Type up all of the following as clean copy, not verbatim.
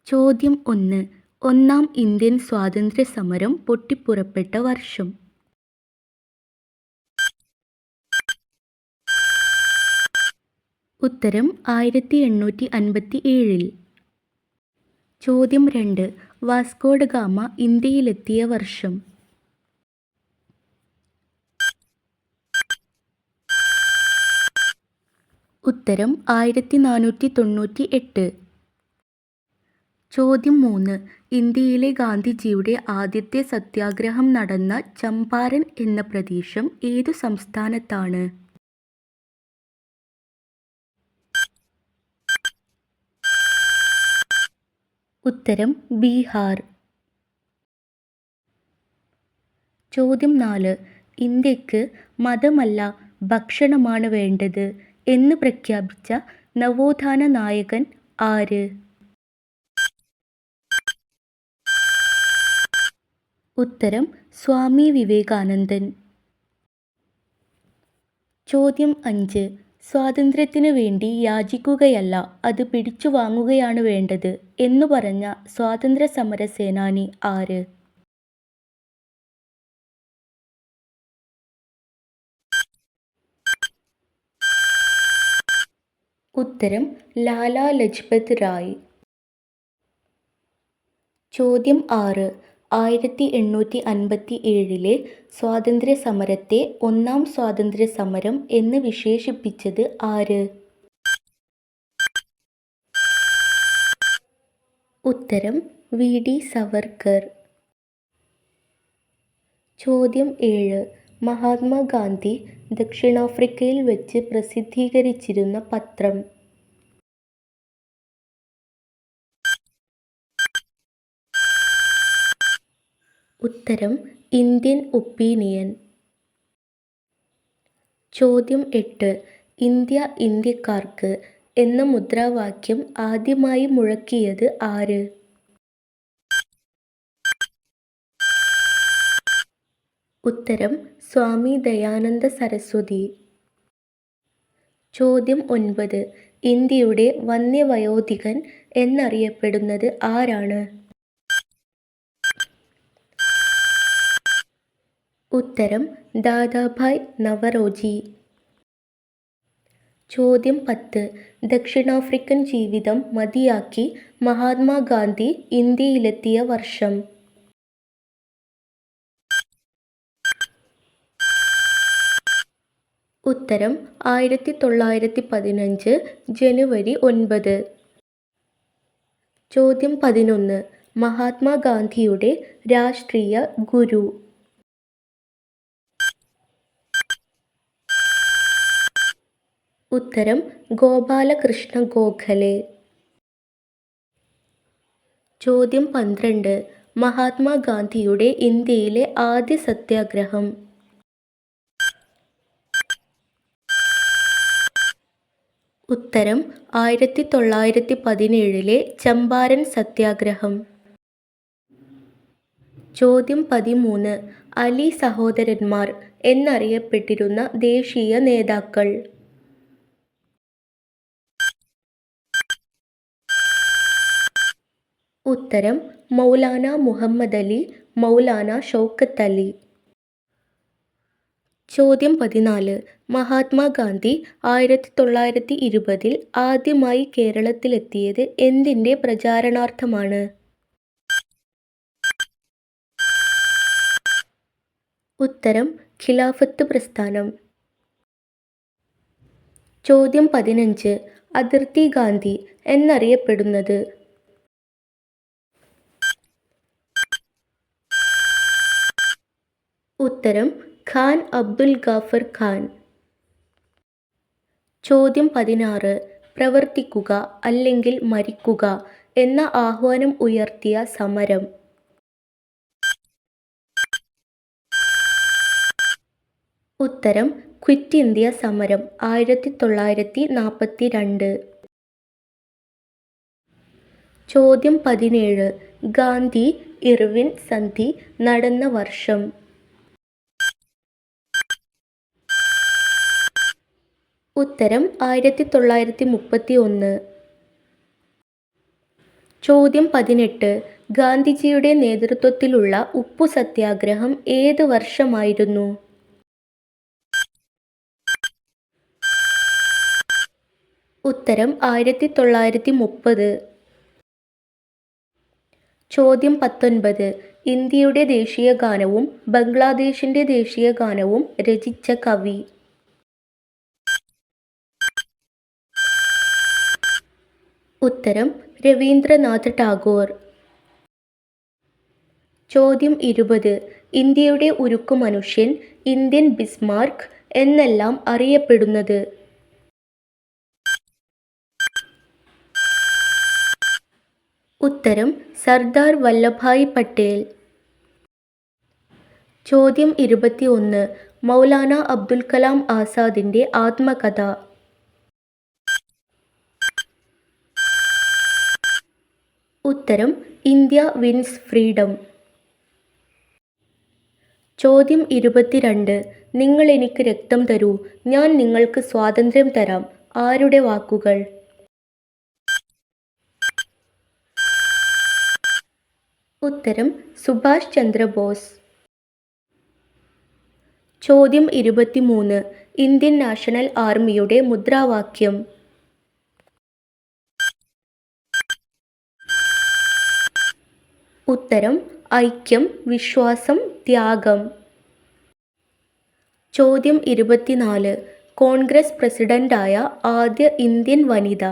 ചോദ്യം 1. ഒന്നാം ഇന്ത്യൻ സ്വാതന്ത്ര്യസമരം പൊട്ടിപ്പുറപ്പെട്ട വർഷം. ഉത്തരം 1857. ചോദ്യം 2. വാസ്കോ ഡ ഗാമ ഇന്ത്യയിലെത്തിയ വർഷം. ഉത്തരം 1498. ചോദ്യം 3. ഇന്ത്യയിലെ ഗാന്ധിജിയുടെ ആദ്യത്തെ സത്യാഗ്രഹം നടന്ന ചമ്പാരൻ എന്ന പ്രദേശം ഏതു സംസ്ഥാനത്താണ്? ഉത്തരം ബീഹാർ. ചോദ്യം 4. ഇന്ത്യക്ക് മതമല്ല ഭക്ഷണമാണ് വേണ്ടത് എന്ന് പ്രഖ്യാപിച്ച നവോത്ഥാന നായകൻ ആര്? ഉത്തരം സ്വാമി വിവേകാനന്ദൻ. ചോദ്യം 5. സ്വാതന്ത്ര്യത്തിനു വേണ്ടി യാചിക്കുകയല്ല അത് പിടിച്ചു വാങ്ങുകയാണ് വേണ്ടത് എന്നു പറഞ്ഞ സ്വാതന്ത്ര്യ സമര സേനാനി ആര്? ഉത്തരം ലാലാ ലജ്പത് റായ്. ചോദ്യം 6. 1857 സ്വാതന്ത്ര്യ സമരത്തെ ഒന്നാം സ്വാതന്ത്ര്യ സമരം എന്ന് വിശേഷിപ്പിച്ചത് ആര്? ഉത്തരം വി ഡി സവർക്കർ. ചോദ്യം 7. മഹാത്മാഗാന്ധി ദക്ഷിണാഫ്രിക്കയിൽ വച്ച് പ്രസിദ്ധീകരിച്ചിരുന്ന പത്രം. ഉത്തരം ഇന്ത്യൻ ഒപ്പീനിയൻ. ചോദ്യം 8. ഇന്ത്യ ഇന്ത്യക്കാർക്ക് എന്ന മുദ്രാവാക്യം ആദ്യമായി മുഴക്കിയത് ആര്? ഉത്തരം സ്വാമി ദയാനന്ദ സരസ്വതി. ചോദ്യം 9. ഇന്ത്യയുടെ വന്യവയോധികൻ എന്നറിയപ്പെടുന്നത് ആരാണ്? ഉത്തരം ദാദാഭായ് നവറോജി. ചോദ്യം 10. ദക്ഷിണാഫ്രിക്കൻ ജീവിതം മതിയാക്കി മഹാത്മാഗാന്ധി ഇന്ത്യയിലെത്തിയ വർഷം. ഉത്തരം 1915 ജനുവരി 9. ചോദ്യം 11. മഹാത്മാഗാന്ധിയുടെ രാഷ്ട്രീയ ഗുരു. ഉത്തരം ഗോപാലകൃഷ്ണ ഗോഖലെ. ചോദ്യം 12. മഹാത്മാഗാന്ധിയുടെ ഇന്ത്യയിലെ ആദ്യ സത്യാഗ്രഹം. ഉത്തരം 1917 ചമ്പാരൻ സത്യാഗ്രഹം. ചോദ്യം 13. അലി സഹോദരന്മാർ എന്നറിയപ്പെട്ടിരുന്ന ദേശീയ നേതാക്കൾ. ഉത്തരം മൗലാന മുഹമ്മദ് അലി, മൗലാന ഷൗക്കത്ത് അലി. ചോദ്യം 14. മഹാത്മാഗാന്ധി 1920 ആദ്യമായി കേരളത്തിലെത്തിയത് എന്തിൻ്റെ പ്രചാരണാർത്ഥമാണ്? ഉത്തരം ഖിലാഫത്ത് പ്രസ്ഥാനം. ചോദ്യം 15. അതിർത്തി ഗാന്ധി എന്നറിയപ്പെടുന്നത്. ഉത്തരം ഖാൻ അബ്ദുൽ ഗാഫർ ഖാൻ. ചോദ്യം 16. പ്രവർത്തിക്കുക അല്ലെങ്കിൽ മരിക്കുക എന്ന ആഹ്വാനം ഉയർത്തിയ സമരം. ഉത്തരം ക്വിറ്റ് ഇന്ത്യ സമരം 1942. ചോദ്യം 17. ഗാന്ധി ഇർവിൻ സന്ധി നടന്ന വർഷം. ഉത്തരം 1931. ചോദ്യം 18. ഗാന്ധിജിയുടെ നേതൃത്വത്തിലുള്ള ഉപ്പു സത്യാഗ്രഹം ഏത് വർഷമായിരുന്നു? ഉത്തരം 1930. ചോദ്യം 19. ഇന്ത്യയുടെ ദേശീയ ഗാനവും ബംഗ്ലാദേശിന്റെ ദേശീയ ഗാനവും രചിച്ച കവി? ഉത്തരം രവീന്ദ്രനാഥ് ടാഗോർ. ചോദ്യം 20. ഇന്ത്യയുടെ ഉരുക്കു മനുഷ്യൻ, ഇന്ത്യൻ ബിസ്മാർക്ക് എന്നെല്ലാം അറിയപ്പെടുന്നത്? ഉത്തരം സർദാർ വല്ലഭായ് പട്ടേൽ. ചോദ്യം 21. മൗലാന അബ്ദുൽ കലാം ആസാദിന്റെ ആത്മകഥ? ഉത്തരം ഇന്ത്യ വിൻസ് ഫ്രീഡം. ചോദ്യം 22. നിങ്ങൾ എനിക്ക് രക്തം തരൂ, ഞാൻ നിങ്ങൾക്ക് സ്വാതന്ത്ര്യം തരാം. ആരുടെ വാക്കുകൾ? ഉത്തരം സുഭാഷ് ചന്ദ്രബോസ്. ചോദ്യം 23. ഇന്ത്യൻ നാഷണൽ ആർമിയുടെ മുദ്രാവാക്യം? ഉത്തരം ഐക്യം, വിശ്വാസം, ത്യാഗം. ചോദ്യം 24. കോൺഗ്രസ് പ്രസിഡന്റായ ആദ്യ ഇന്ത്യൻ വനിത?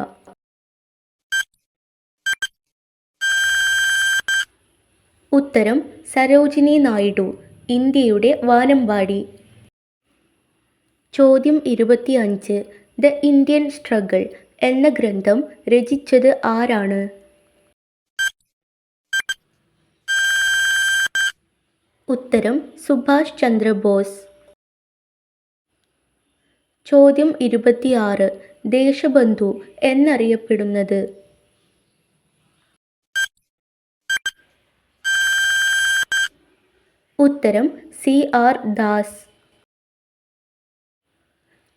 ഉത്തരം സരോജിനി നായിഡു, ഇന്ത്യയുടെ വാനമ്പാടി. ചോദ്യം 25. ദ ഇന്ത്യൻ സ്ട്രഗിൾ എന്ന ഗ്രന്ഥം രചിച്ചത് ആരാണ്? ഉത്തരം സുഭാഷ് ചന്ദ്രബോസ്. ചോദ്യം 26. ദേശബന്ധു എന്നറിയപ്പെടുന്നത്? ഉത്തരം CR ദാസ്.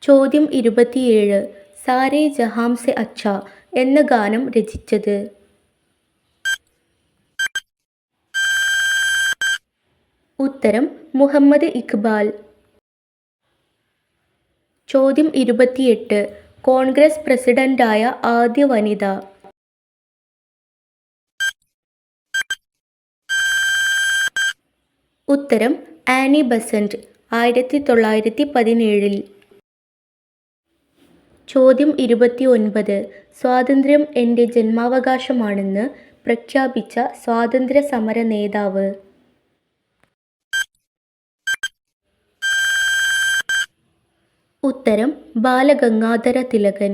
ചോദ്യം 27. സാരേ ജഹാം സെ അച്ഛാ എന്ന ഗാനം രചിച്ചത്? ഉത്തരം മുഹമ്മദ് ഇഖ്ബാൽ. ചോദ്യം 28. കോൺഗ്രസ് പ്രസിഡന്റായ ആദ്യ വനിത? ഉത്തരം ആനി ബസന്റ്, 1917. ചോദ്യം 29. സ്വാതന്ത്ര്യം എൻ്റെ ജന്മാവകാശമാണെന്ന് പ്രഖ്യാപിച്ച സ്വാതന്ത്ര്യ സമര നേതാവ്? ഉത്തരം ബാലഗംഗാധര തിലകൻ.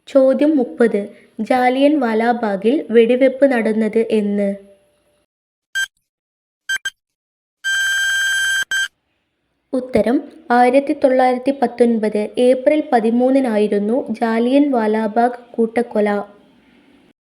ചോദ്യം 30. ജാലിയൻ വാലാബാഗിൽ വെടിവെപ്പ് നടന്നത് എന്ന്? ഉത്തരം 1919 ഏപ്രിൽ 13-നായിരുന്നു ജാലിയൻ വാലാബാഗ് കൂട്ടക്കൊല.